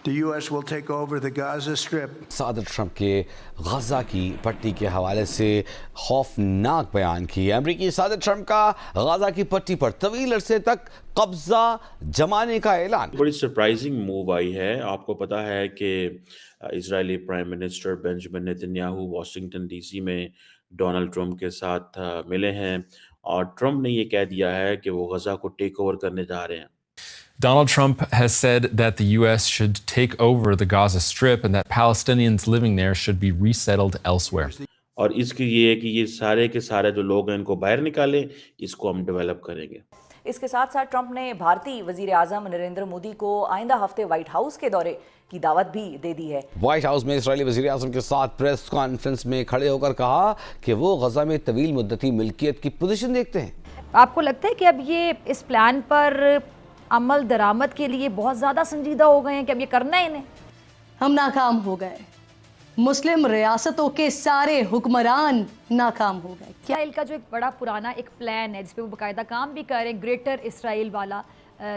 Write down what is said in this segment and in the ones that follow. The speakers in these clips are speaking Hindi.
The U.S. will take over the Gaza Strip. सदर ट्रंप के गजा की पट्टी के हवाले से खौफनाक बयान किए। अमरीकी सदर ट्रंप का गजा की पट्टी पर तवील अरसे तक कब्जा जमाने का ऐलान। बड़ी सरप्राइजिंग मूव आई है। आपको पता है कि Israeli prime minister Benjamin Netanyahu Washington DC में डोनाल्ड ट्रंप के साथ मिले हैं और ट्रंप ने ये कह दिया है कि वो गजा को टेक ओवर करने जा रहे हैं। Donald Trump has said that the U.S. should take over the Gaza Strip and that Palestinians living there should be resettled elsewhere. और इसकी ये है कि ये सारे के सारे जो लोग हैं इनको बाहर निकालें, इसको हम डेवलप करेंगे। इसके साथ साथ ट्रंप ने भारतीय वजीर आजम नरेंद्र मोदी को आइंदा हफ्ते व्हाइट हाउस के दौरे की दावत भी दे दी है। व्हाइट हाउस में इजरायली वजीर आजम के साथ प्रेस कॉन्फ्रेंस में खड़े होकर कहा कि वो गजा में तवील मुद्दती मिल्कियत की पोजीशन देखते हैं। आपको लगता है कि अब ये इस प्लान पर अमल दरामद के लिए बहुत ज़्यादा संजीदा हो गए हैं कि अब ये करना है इन्हें? हम नाकाम हो गए। मुस्लिम रियासतों के सारे हुक्मरान नाकाम हो गए। क्या इसराइल का जो एक बड़ा पुराना एक प्लान है जिस पे वो बाकायदा काम भी कर रहे हैं, ग्रेटर इसराइल वाला,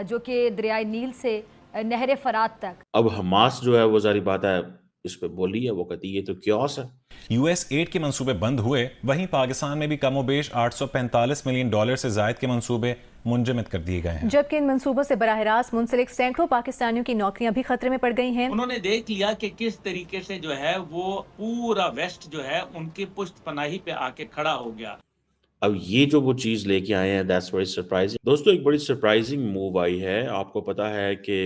जो कि दरियाए नील से नहर फरात तक। अब हमास जो है वो जारी बात है इस पे बोली है, वो कहती है ये तो क्योस है। यूएस एड के मंसूबे बंद हुए, वहीं पाकिस्तान में भी कमोबेश $845 मिलियन से जायद के मंसूबे मुंजमद कर दिए गए हैं। जबकि इन मंसूबों से बराह रास्त मुंसलिक सैकड़ों पाकिस्तानियों की नौकरियां भी खतरे में पड़ गई हैं। उन्होंने देख लिया कि किस तरीके से जो है वो पूरा वेस्ट जो है उनकी पुश्त पनाही पे आके खड़ा हो गया। अब ये जो वो चीज़ लेके आए हैं दैट्स वेरी सरप्राइजिंग। दोस्तों एक बड़ी सरप्राइजिंग मूव आई है। आपको पता है कि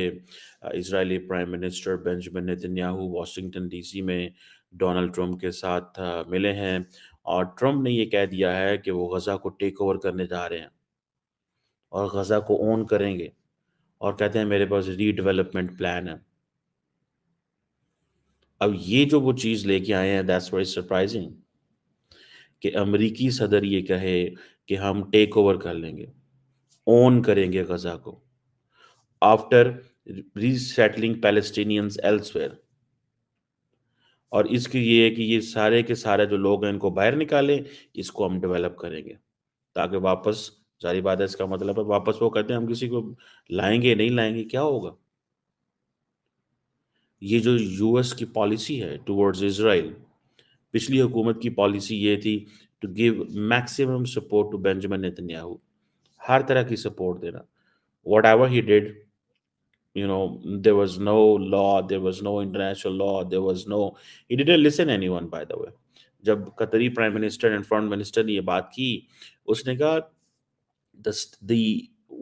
Israeli prime minister Benjamin Netanyahu Washington DC में डोनाल्ड ट्रंप के साथ मिले हैं और ट्रंप ने ये कह दिया है कि वो गजा को टेक ओवर करने जा रहे हैं और गजा को ओन करेंगे और कहते हैं मेरे पास रीडेवलपमेंट प्लान है। अब ये जो वो चीज़ लेके आए हैं दैट्स वेरी सरप्राइजिंग कि अमेरिकी सदर ये कहे कि हम टेक ओवर कर लेंगे, ओन करेंगे गजा को आफ्टर रीसेटलिंग पैलेस्टीनियंस एल्सवेयर। और इसकी ये है कि ये सारे के सारे जो लोग हैं इनको बाहर निकालें, इसको हम डेवलप करेंगे ताकि वापस, सारी बात है इसका मतलब है वापस वो कहते हैं हम किसी को लाएंगे नहीं लाएंगे, क्या होगा। ये जो यूएस की पॉलिसी है टुवर्ड्स इजराइल, पिछली हुकूमत की पॉलिसी ये थी to give maximum support to Benjamin Netanyahu, हर तरह की सपोर्ट देना। Whatever he did, you know, there was no law, there was no international law, there was no, he didn't listen anyone by the way। जब कतरी prime minister and foreign minister ने ये बात की, उसने कहा the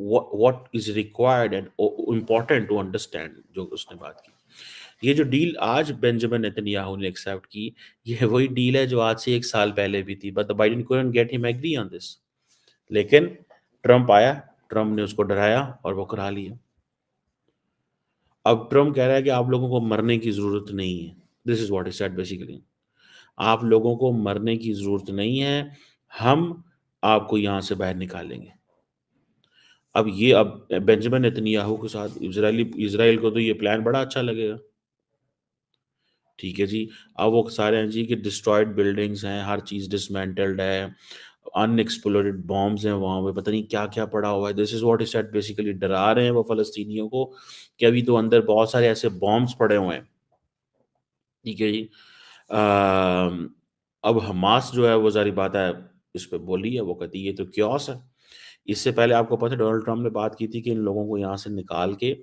what is required and important to understand, जो उसने बात की। ये जो डील आज बेंजामिन नेतन्याहू ने एक्सेप्ट की, ये वही डील है जो आज से 1 साल पहले भी थी, but Biden couldn't get him agree on this। लेकिन ट्रंप आया, ट्रंप ने उसको डराया और वो करा लिया। अब ट्रंप कह रहा है कि आप लोगों को मरने की जरूरत नहीं है। This is what he said basically, आप लोगों को मरने की जरूरत नहीं है, हम आपको यहां से बाहर निकालेंगे। अब बेंजामिन नेतन्याहू के साथ इजराइल को तो ये प्लान बड़ा अच्छा लगेगा, ठीक है जी। अब वो सारे हैं जी कि डिस्ट्रॉयड बिल्डिंग्स हैं, हर चीज डिसमेंटल्ड है, अनएक्सप्लोडेड बॉम्ब्स हैं वहां पे, पता नहीं क्या क्या पड़ा हुआ है। This is what is said basically, डरा रहे हैं वो फलस्तीनियों को कि अभी तो अंदर बहुत सारे ऐसे बॉम्ब्स पड़े हुए हैं, ठीक है जी। अब हमास जो है वो जारी बात है इस पे बोली है, वो कहती है ये तो क्योस है। इससे पहले आपको पता है डोनाल्ड ट्रंप ने बात की थी कि इन लोगों को यहाँ से निकाल के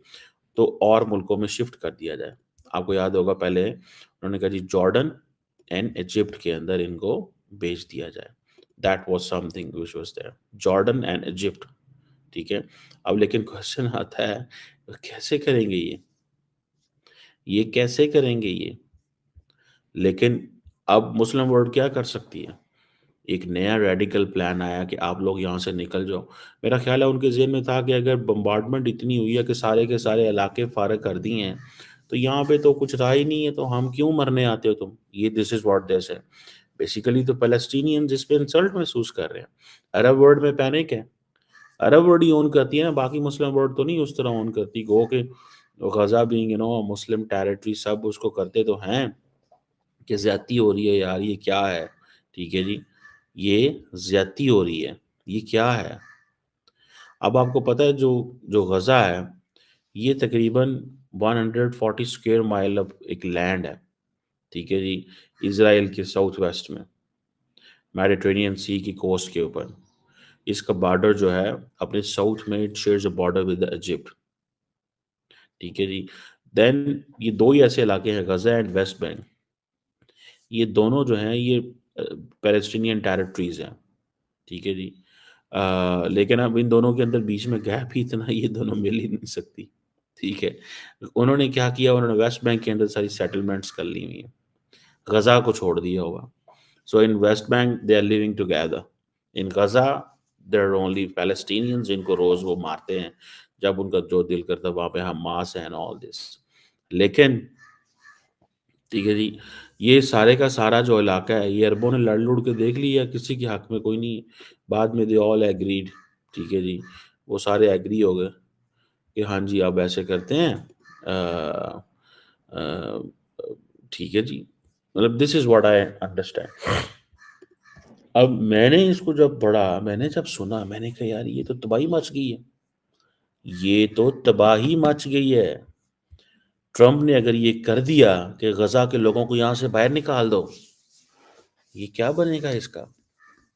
तो और मुल्कों में शिफ्ट कर दिया जाए। आपको याद होगा पहले उन्होंने कहा जी जॉर्डन एंड इजिप्ट के अंदर इनको भेज दिया जाए। That was something which was there, Jordan and Egypt, ठीक है। अब लेकिन क्वेश्चन आता है कैसे करेंगे ये कैसे करेंगे ये। लेकिन अब मुस्लिम वर्ल्ड क्या कर सकती है, एक नया रेडिकल प्लान आया कि आप लोग यहाँ से निकल जाओ। मेरा ख्याल है उनके ज़हन में था कि अगर बम्बार्डमेंट इतनी हुई है कि सारे के सारे इलाके फारग कर दिए हैं तो यहाँ पे तो कुछ रहा ही नहीं है, तो हम क्यों मरने आते हो तुम। ये दिस इज व्हाट दिस है बेसिकली। तो पैलेस्टीनियन जिस पे इंसल्ट महसूस कर रहे हैं, अरब वर्ल्ड में पैनिक है, अरब वर्ल्ड ही ओन करती है ना, बाकी मुस्लिम वर्ल्ड तो नहीं उस तरह ओन करती। गो के गजा बीइंग मुस्लिम टेरिटरी, सब उसको करते तो हैं कि ज्यादती हो रही है यार, ये क्या है, ठीक है जी, ये ज्यादती हो रही है, ये क्या है। अब आपको पता है जो गजा है ये तकरीबन 140 स्क्वायर माइल अब एक लैंड है, ठीक है जी, इसराइल के साउथ वेस्ट में, मेडिटेरेनियन सी की कोस्ट के ऊपर। इसका बॉर्डर जो है अपने साउथ में, it shares a border with Egypt, ठीक है जी। देन ये दो ही ऐसे इलाके हैं, गजा एंड वेस्ट बैंक, ये दोनों जो हैं ये पैलेस्टीनियन टेरिटरीज हैं, ठीक है जी। लेकिन अब इन दोनों के अंदर बीच में गैप ही इतना, ये दोनों मिल ही नहीं सकती, ठीक है। उन्होंने क्या किया, उन्होंने वेस्ट बैंक के अंदर सारी सेटलमेंट्स कर ली हुई हैं, गजा को छोड़ दिया होगा। So in West Bank they are living together, in Gaza there are only Palestinians, जिनको रोज वो मारते हैं जब उनका जो दिल करता है, वहां पे हमास है एंड ऑल दिस। लेकिन ठीक है जी, ये सारे का सारा जो इलाका है, ये अरबों ने लड़ लुड़ के देख लिया, किसी के हक में कोई नहीं। बाद में दे ऑल एग्रीड, ठीक है जी, वो सारे एग्री हो गए कि हाँ जी अब ऐसे करते हैं, ठीक है जी। मतलब this is what I understand. अब मैंने इसको जब पढ़ा, मैंने जब सुना, मैंने कहा यार ये तो तबाही मच गई है, ये तो तबाही मच गई है। ट्रम्प ने अगर ये कर दिया कि गजा के लोगों को यहाँ से बाहर निकाल दो, ये क्या बनेगा इसका?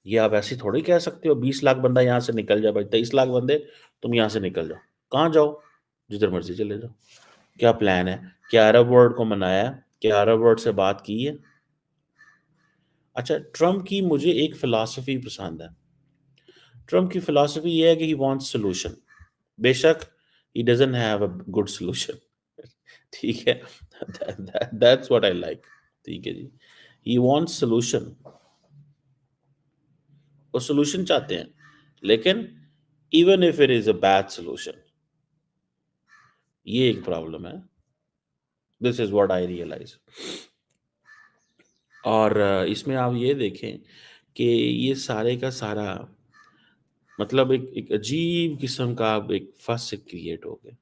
ये आप ऐसे थोड़ी कह सकते हो 20 लाख बंदा यहाँ से निकल जाए भाई, 23 लाख बंदे तुम यहाँ से निकल जाओ, कहाँ जाओ? जिधर मर्जी चले जाओ। क्या प्लान है? क्या अरब वर्ल्ड को मनाया? क्या अरब वर्ल्ड से बात की है? अच्छा, ट्रम्प की मुझे एक फिलॉसफी पसंद है। ट्रम्प की फिलॉसफी ये है कि ही वांट्स सोल्यूशन। बेशक he doesn't have a good solution, ठीक है, दैट्स व्हाट आई लाइक, ठीक है जी। ही वांट्स सोल्यूशन, वो सोल्यूशन चाहते हैं, लेकिन even if it is a bad solution, ये एक प्रॉब्लम है। This is what I realise. और इसमें आप ये देखें कि ये सारे का सारा मतलब एक अजीब किस्म का अब एक फस क्रिएट हो गया।